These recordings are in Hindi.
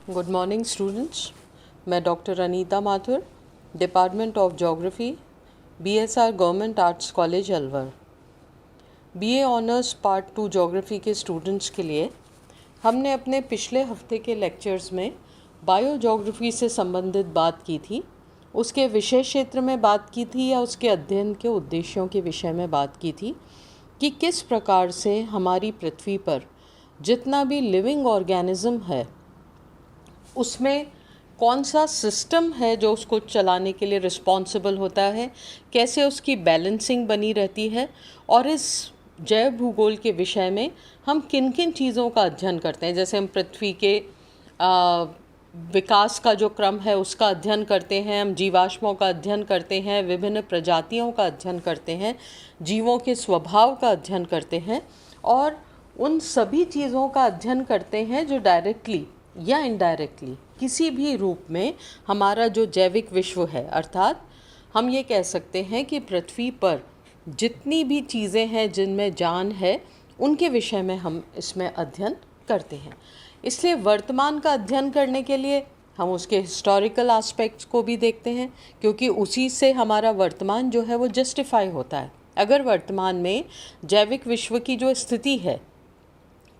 Good morning students. मैं doctor Anita Mathur, department of geography, BSR government arts college Alwar. BA honours part 2 geography के स्टूडेंट्स के लिए हमने अपने पिछले हफ्ते के लेक्चर्स में बायो ज्योग्राफी से संबंधित बात की थी, उसके विषय क्षेत्र में बात की थी या उसके अध्ययन के उद्देश्यों के विषय में बात की थी कि किस प्रकार से हमारी पृथ्वी पर जितना भी लिविंग ऑर्गेनिज्म है उसमें कौन सा सिस्टम है जो उसको चलाने के लिए रिस्पॉन्सिबल होता है, कैसे उसकी बैलेंसिंग बनी रहती है, और इस जैव भूगोल के विषय में हम किन किन चीज़ों का अध्ययन करते हैं। जैसे हम पृथ्वी के विकास का जो क्रम है उसका अध्ययन करते हैं, हम जीवाश्मों का अध्ययन करते हैं, विभिन्न प्रजातियों का अध्ययन करते हैं, जीवों के स्वभाव का अध्ययन करते हैं, और उन सभी चीज़ों का अध्ययन करते हैं जो डायरेक्टली या इनडायरेक्टली किसी भी रूप में हमारा जो जैविक विश्व है, अर्थात हम ये कह सकते हैं कि पृथ्वी पर जितनी भी चीज़ें हैं जिनमें जान है उनके विषय में हम इसमें अध्ययन करते हैं। इसलिए वर्तमान का अध्ययन करने के लिए हम उसके हिस्टोरिकल एस्पेक्ट्स को भी देखते हैं, क्योंकि उसी से हमारा वर्तमान जो है वो जस्टिफाई होता है। अगर वर्तमान में जैविक विश्व की जो स्थिति है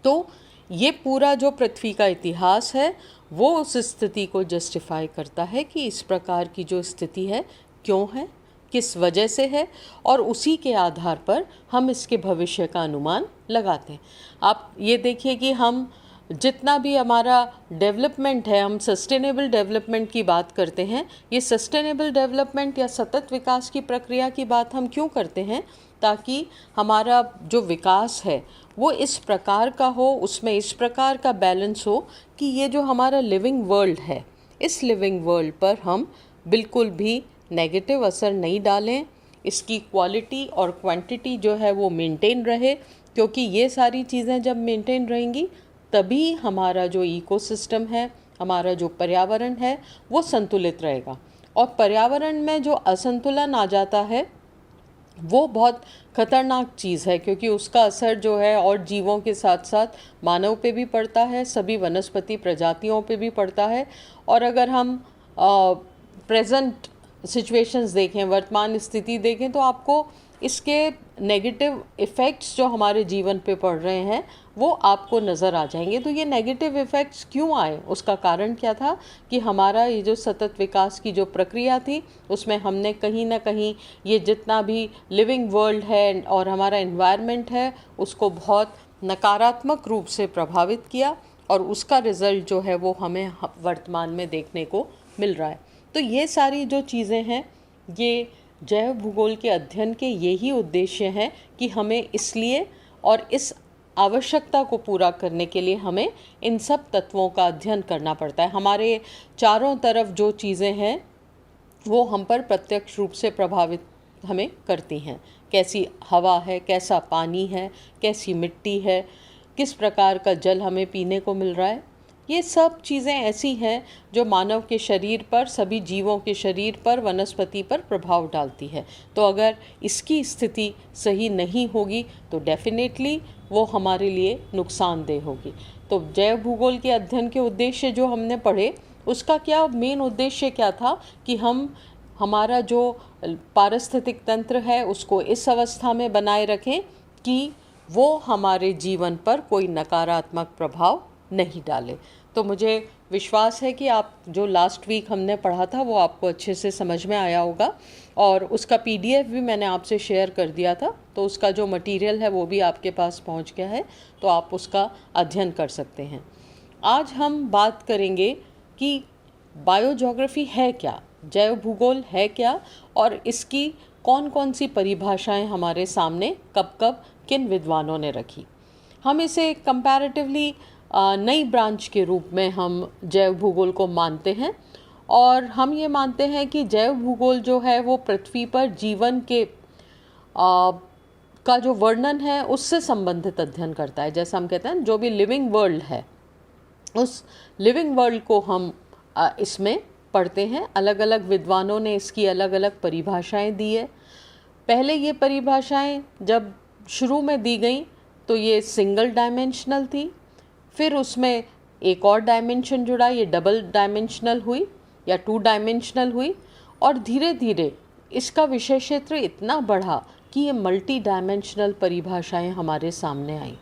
तो ये पूरा जो पृथ्वी का इतिहास है वो उस स्थिति को जस्टिफाई करता है कि इस प्रकार की जो स्थिति है क्यों है, किस वजह से है, और उसी के आधार पर हम इसके भविष्य का अनुमान लगाते हैं। आप ये देखिए कि हम जितना भी हमारा डेवलपमेंट है, हम सस्टेनेबल डेवलपमेंट की बात करते हैं। ये सस्टेनेबल डेवलपमेंट या सतत विकास की प्रक्रिया की बात हम क्यों करते हैं? ताकि हमारा जो विकास है वो इस प्रकार का हो, उसमें इस प्रकार का बैलेंस हो कि ये जो हमारा लिविंग वर्ल्ड है, इस लिविंग वर्ल्ड पर हम बिल्कुल भी नेगेटिव असर नहीं डालें, इसकी क्वालिटी और क्वांटिटी जो है वो मेंटेन रहे, क्योंकि ये सारी चीज़ें जब मेंटेन रहेंगी तभी हमारा जो इकोसिस्टम है, हमारा जो पर्यावरण है वो संतुलित रहेगा। और पर्यावरण में जो असंतुलन आ जाता है वो बहुत ख़तरनाक चीज़ है, क्योंकि उसका असर जो है और जीवों के साथ साथ मानव पे भी पड़ता है, सभी वनस्पति प्रजातियों पे भी पड़ता है। और अगर हम प्रेजेंट सिचुएशंस देखें, वर्तमान स्थिति देखें, तो आपको इसके नेगेटिव इफ़ेक्ट्स जो हमारे जीवन पे पड़ रहे हैं वो आपको नज़र आ जाएंगे। तो ये नेगेटिव इफ़ेक्ट्स क्यों आए, उसका कारण क्या था कि हमारा ये जो सतत विकास की जो प्रक्रिया थी उसमें हमने कहीं ना कहीं ये जितना भी लिविंग वर्ल्ड है और हमारा एनवायरनमेंट है उसको बहुत नकारात्मक रूप से प्रभावित किया, और उसका रिज़ल्ट जो है वो हमें वर्तमान में देखने को मिल रहा है। तो ये सारी जो चीज़ें हैं ये जैव भूगोल के अध्ययन के यही उद्देश्य हैं कि हमें इसलिए और इस आवश्यकता को पूरा करने के लिए हमें इन सब तत्वों का अध्ययन करना पड़ता है। हमारे चारों तरफ जो चीज़ें हैं वो हम पर प्रत्यक्ष रूप से प्रभावित हमें करती हैं। कैसी हवा है, कैसा पानी है, कैसी मिट्टी है, किस प्रकार का जल हमें पीने को मिल रहा है, ये सब चीज़ें ऐसी हैं जो मानव के शरीर पर, सभी जीवों के शरीर पर, वनस्पति पर प्रभाव डालती है। तो अगर इसकी स्थिति सही नहीं होगी तो डेफिनेटली वो हमारे लिए नुकसानदेह होगी। तो जैव भूगोल के अध्ययन के उद्देश्य जो हमने पढ़े उसका क्या मेन उद्देश्य क्या था कि हम हमारा जो पारिस्थितिक तंत्र है उसको इस अवस्था में बनाए रखें कि वो हमारे जीवन पर कोई नकारात्मक प्रभाव नहीं डाले। तो मुझे विश्वास है कि आप जो लास्ट वीक हमने पढ़ा था वो आपको अच्छे से समझ में आया होगा, और उसका पीडीएफ भी मैंने आपसे शेयर कर दिया था, तो उसका जो मटेरियल है वो भी आपके पास पहुंच गया है, तो आप उसका अध्ययन कर सकते हैं। आज हम बात करेंगे कि बायोज्योग्राफी है क्या, जैव भूगोल है क्या, और इसकी कौन कौन सी परिभाषाएं हमारे सामने कब कब किन विद्वानों ने रखी। हम इसे कंपैरेटिवली नई ब्रांच के रूप में हम जैव भूगोल को मानते हैं, और हम ये मानते हैं कि जैव भूगोल जो है वो पृथ्वी पर जीवन के का जो वर्णन है उससे संबंधित अध्ययन करता है। जैसा हम कहते हैं जो भी लिविंग वर्ल्ड है उस लिविंग वर्ल्ड को हम इसमें पढ़ते हैं। अलग अलग विद्वानों ने इसकी अलग अलग परिभाषाएं दी है। पहले ये परिभाषाएं जब शुरू में दी गई तो ये सिंगल डायमेंशनल थी, फिर उसमें एक और डायमेंशन जुड़ा, ये डबल डायमेंशनल हुई या 2 डायमेंशनल हुई, और धीरे धीरे इसका विषय क्षेत्र इतना बढ़ा कि ये मल्टी डायमेंशनल परिभाषाएं हमारे सामने आई।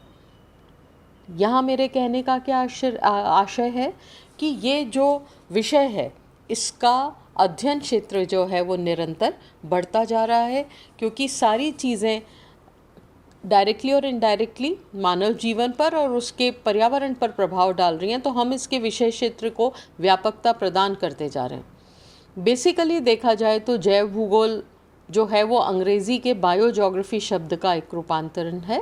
यहाँ मेरे कहने का क्या आशय है कि ये जो विषय है इसका अध्ययन क्षेत्र जो है वो निरंतर बढ़ता जा रहा है, क्योंकि सारी चीज़ें डायरेक्टली और इनडायरेक्टली मानव जीवन पर और उसके पर्यावरण पर प्रभाव डाल रही हैं, तो हम इसके विषय क्षेत्र को व्यापकता प्रदान करते जा रहे हैं। बेसिकली देखा जाए तो जैव भूगोल जो है वो अंग्रेज़ी के बायोजोग्राफी शब्द का एक रूपांतरण है,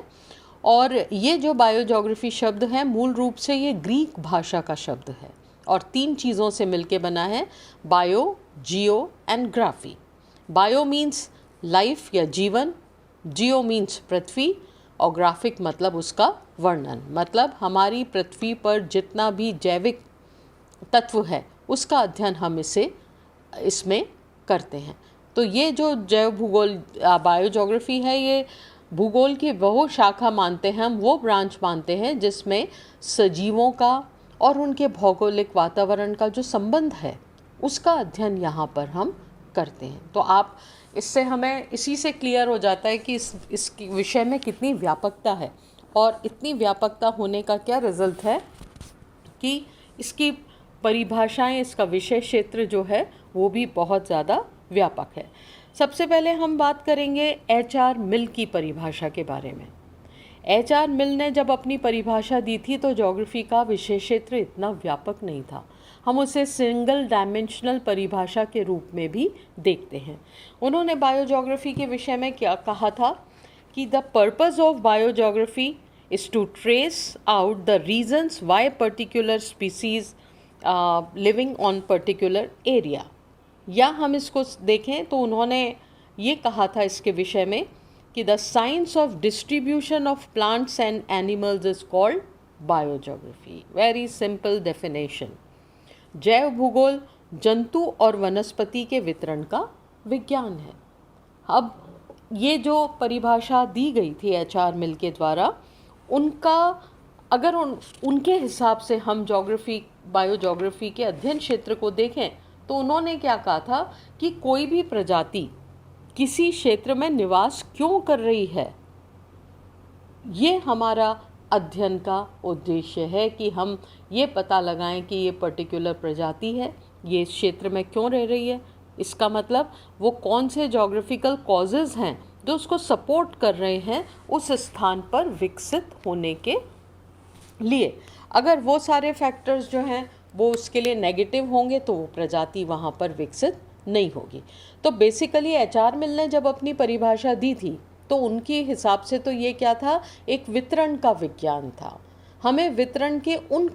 और ये जो बायोजोग्राफी शब्द है मूल रूप से ये ग्रीक भाषा का शब्द है और 3 चीज़ों से मिलके बना है, bio, Jio and graphy. Bio means life या जीवन, जियो मीन्स पृथ्वी, और ग्राफिक मतलब उसका वर्णन, मतलब हमारी पृथ्वी पर जितना भी जैविक तत्व है उसका अध्ययन हम इसमें करते हैं। तो ये जो जैव भूगोल बायोजोग्राफी है, ये भूगोल की वो शाखा मानते हैं, हम वो ब्रांच मानते हैं जिसमें सजीवों का और उनके भौगोलिक वातावरण का जो संबंध है उसका अध्ययन यहाँ पर हम करते हैं। तो आप इससे हमें इसी से क्लियर हो जाता है कि इस विषय में कितनी व्यापकता है, और इतनी व्यापकता होने का क्या रिजल्ट है कि इसकी परिभाषाएं, इसका विषय क्षेत्र जो है वो भी बहुत ज़्यादा व्यापक है। सबसे पहले हम बात करेंगे HR मिल की परिभाषा के बारे में। HR मिल ने जब अपनी परिभाषा दी थी तो ज्योग्राफी का विषय क्षेत्र इतना व्यापक नहीं था, हम उसे सिंगल डायमेंशनल परिभाषा के रूप में भी देखते हैं। उन्होंने बायोजोग्राफी के विषय में क्या कहा था कि the purpose of biogeography is to trace out the reasons why particular species living on particular area. या हम इसको देखें तो उन्होंने ये कहा था इसके विषय में कि the science of distribution of plants and animals is called biogeography. Very simple definition. जैव भूगोल जंतु और वनस्पति के वितरण का विज्ञान है। अब ये जो परिभाषा दी गई थी HR मिल के द्वारा, उनका अगर उनके हिसाब से हम बायोजोग्राफी के अध्ययन क्षेत्र को देखें तो उन्होंने क्या कहा था कि कोई भी प्रजाति किसी क्षेत्र में निवास क्यों कर रही है, ये हमारा अध्ययन का उद्देश्य है कि हम ये पता लगाएं कि ये पर्टिकुलर प्रजाति है, ये इस क्षेत्र में क्यों रह रही है। इसका मतलब वो कौन से ज्योग्राफिकल कॉजेज़ हैं जो उसको सपोर्ट कर रहे हैं उस स्थान पर विकसित होने के लिए। अगर वो सारे फैक्टर्स जो हैं वो उसके लिए नेगेटिव होंगे तो वो प्रजाति वहाँ पर विकसित नहीं होगी। तो बेसिकली HR मिल ने जब अपनी परिभाषा दी थी तो उनके हिसाब से तो ये क्या था, एक वितरण का विज्ञान था। हमें वितरण के उन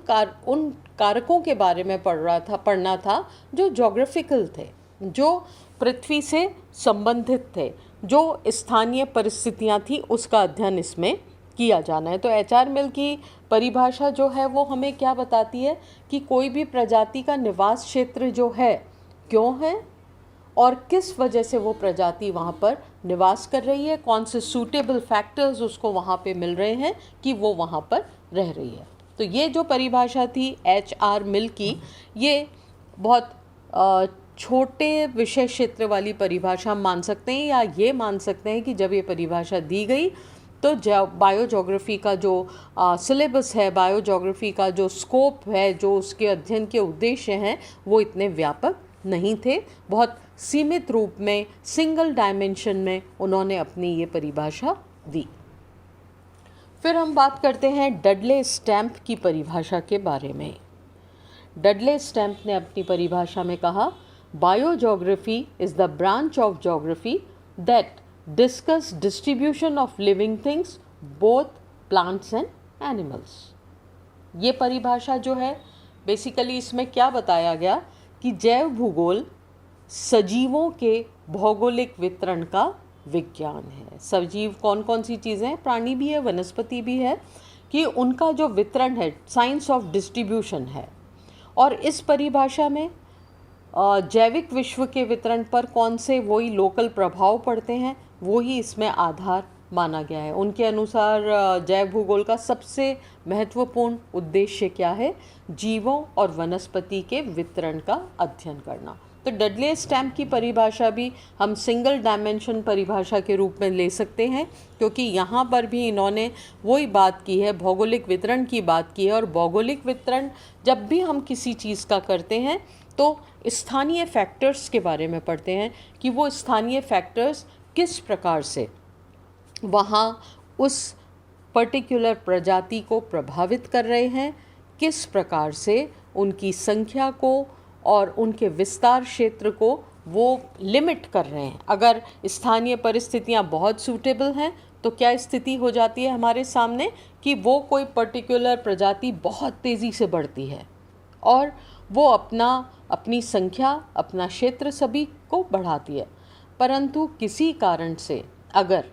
कारकों के बारे में पढ़ना था जो ज्योग्राफिकल थे, जो पृथ्वी से संबंधित थे, जो स्थानीय परिस्थितियाँ थी, उसका अध्ययन इसमें किया जाना है। तो HR मिल की परिभाषा जो है वो हमें क्या बताती है कि कोई भी प्रजाति का निवास क्षेत्र जो है क्यों है और किस वजह से वो प्रजाति वहाँ पर निवास कर रही है, कौन से सूटेबल फैक्टर्स उसको वहाँ पे मिल रहे हैं कि वो वहाँ पर रह रही है। तो ये जो परिभाषा थी HR मिल की, ये बहुत छोटे विषय क्षेत्र वाली परिभाषा मान सकते हैं, या ये मान सकते हैं कि जब ये परिभाषा दी गई तो बायोजोग्राफी का जो सिलेबस है, बायोजोग्राफी का जो स्कोप है, जो उसके अध्ययन के उद्देश्य हैं, वो इतने व्यापक नहीं थे। बहुत सीमित रूप में सिंगल डायमेंशन में उन्होंने अपनी ये परिभाषा दी। फिर हम बात करते हैं डडले स्टैम्प की परिभाषा के बारे में। डडले स्टैम्प ने अपनी परिभाषा में कहा, biogeography is the branch of geography that discuss distribution of living things both plants and animals. ये परिभाषा जो है बेसिकली इसमें क्या बताया गया कि जैव भूगोल सजीवों के भौगोलिक वितरण का विज्ञान है। सजीव कौन कौन सी चीज़ें हैं, प्राणी भी है, वनस्पति भी है, कि उनका जो वितरण है, साइंस ऑफ डिस्ट्रीब्यूशन है। और इस परिभाषा में जैविक विश्व के वितरण पर कौन से वही लोकल प्रभाव पड़ते हैं, वो ही इसमें आधार माना गया है। उनके अनुसार जैव भूगोल का सबसे महत्वपूर्ण उद्देश्य क्या है? जीवों और वनस्पति के वितरण का अध्ययन करना। तो डडले स्टैम्प की परिभाषा भी हम सिंगल डायमेंशन परिभाषा के रूप में ले सकते हैं, क्योंकि यहाँ पर भी इन्होंने वही बात की है, भौगोलिक वितरण की बात की है। और भौगोलिक वितरण जब भी हम किसी चीज़ का करते हैं तो स्थानीय फैक्टर्स के बारे में पढ़ते हैं कि वो स्थानीय फैक्टर्स किस प्रकार से वहाँ उस पर्टिकुलर प्रजाति को प्रभावित कर रहे हैं, किस प्रकार से उनकी संख्या को और उनके विस्तार क्षेत्र को वो लिमिट कर रहे हैं। अगर स्थानीय परिस्थितियाँ बहुत सूटेबल हैं तो क्या स्थिति हो जाती है हमारे सामने कि वो कोई पर्टिकुलर प्रजाति बहुत तेज़ी से बढ़ती है और वो अपनी संख्या, अपना क्षेत्र सभी को बढ़ाती है। परंतु किसी कारण से अगर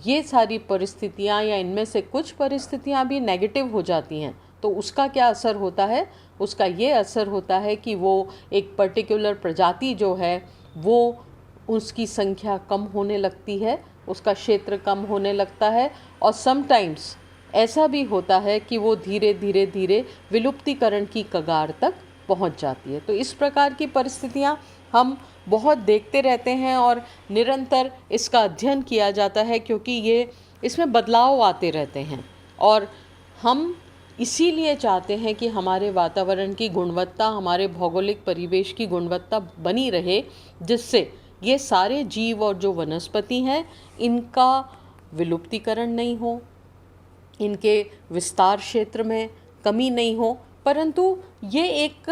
ये सारी परिस्थितियाँ या इनमें से कुछ परिस्थितियाँ भी नेगेटिव हो जाती हैं तो उसका क्या असर होता है? उसका ये असर होता है कि वो एक पर्टिकुलर प्रजाति जो है वो उसकी संख्या कम होने लगती है, उसका क्षेत्र कम होने लगता है और समटाइम्स ऐसा भी होता है कि वो धीरे धीरे विलुप्तीकरण की कगार तक पहुंच जाती है। तो इस प्रकार की परिस्थितियां हम बहुत देखते रहते हैं और निरंतर इसका अध्ययन किया जाता है, क्योंकि इसमें बदलाव आते रहते हैं और हम इसीलिए चाहते हैं कि हमारे वातावरण की गुणवत्ता, हमारे भौगोलिक परिवेश की गुणवत्ता बनी रहे, जिससे ये सारे जीव और जो वनस्पति हैं इनका विलुप्तीकरण नहीं हो, इनके विस्तार क्षेत्र में कमी नहीं हो। परंतु ये एक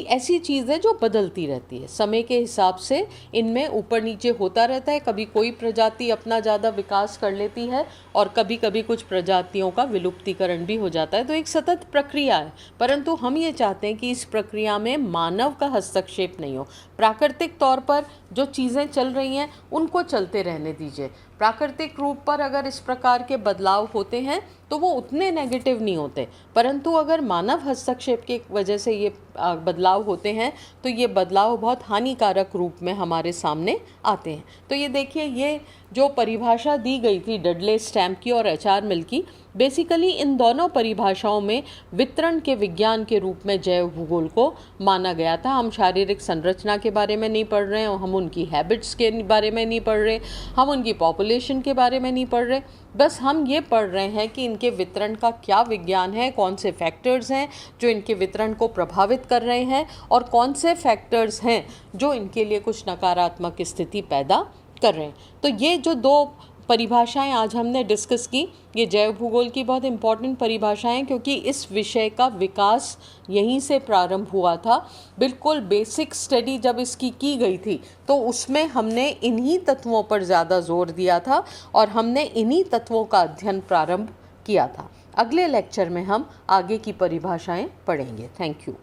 ऐसी चीज़ है जो बदलती रहती है समय के हिसाब से, इनमें ऊपर नीचे होता रहता है। कभी कोई प्रजाति अपना ज़्यादा विकास कर लेती है और कभी कभी कुछ प्रजातियों का विलुप्तीकरण भी हो जाता है। तो एक सतत प्रक्रिया है, परंतु हम ये चाहते हैं कि इस प्रक्रिया में मानव का हस्तक्षेप नहीं हो। प्राकृतिक तौर पर जो चीज़ें चल रही हैं उनको चलते रहने दीजिए। प्राकृतिक रूप पर अगर इस प्रकार के बदलाव होते हैं तो वो उतने नेगेटिव नहीं होते, परंतु अगर मानव हस्तक्षेप की वजह से ये बदलाव होते हैं तो ये बदलाव बहुत हानिकारक रूप में हमारे सामने आते हैं। तो ये देखिए, ये जो परिभाषा दी गई थी डडले स्टैम्प की और एच.आर. मिल की, बेसिकली इन दोनों परिभाषाओं में वितरण के विज्ञान के रूप में जैव भूगोल को माना गया था। हम शारीरिक संरचना के बारे में नहीं पढ़ रहे हैं, हम उनकी हैबिट्स के बारे में नहीं पढ़ रहे, हम उनकी पॉपुलेशन के बारे में नहीं पढ़ रहे, बस हम ये पढ़ रहे हैं कि इनके वितरण का क्या विज्ञान है, कौन से फैक्टर्स हैं जो इनके वितरण को प्रभावित कर रहे हैं और कौन से फैक्टर्स हैं जो इनके लिए कुछ नकारात्मक स्थिति पैदा कर रहे हैं। तो ये जो दो परिभाषाएं आज हमने डिस्कस की, ये जैव भूगोल की बहुत इम्पॉर्टेंट परिभाषाएं, क्योंकि इस विषय का विकास यहीं से प्रारंभ हुआ था। बिल्कुल बेसिक स्टडी जब इसकी की गई थी तो उसमें हमने इन्हीं तत्वों पर ज़्यादा जोर दिया था और हमने इन्हीं तत्वों का अध्ययन प्रारंभ किया था। अगले लेक्चर में हम आगे की परिभाषाएं पढ़ेंगे। Thank you.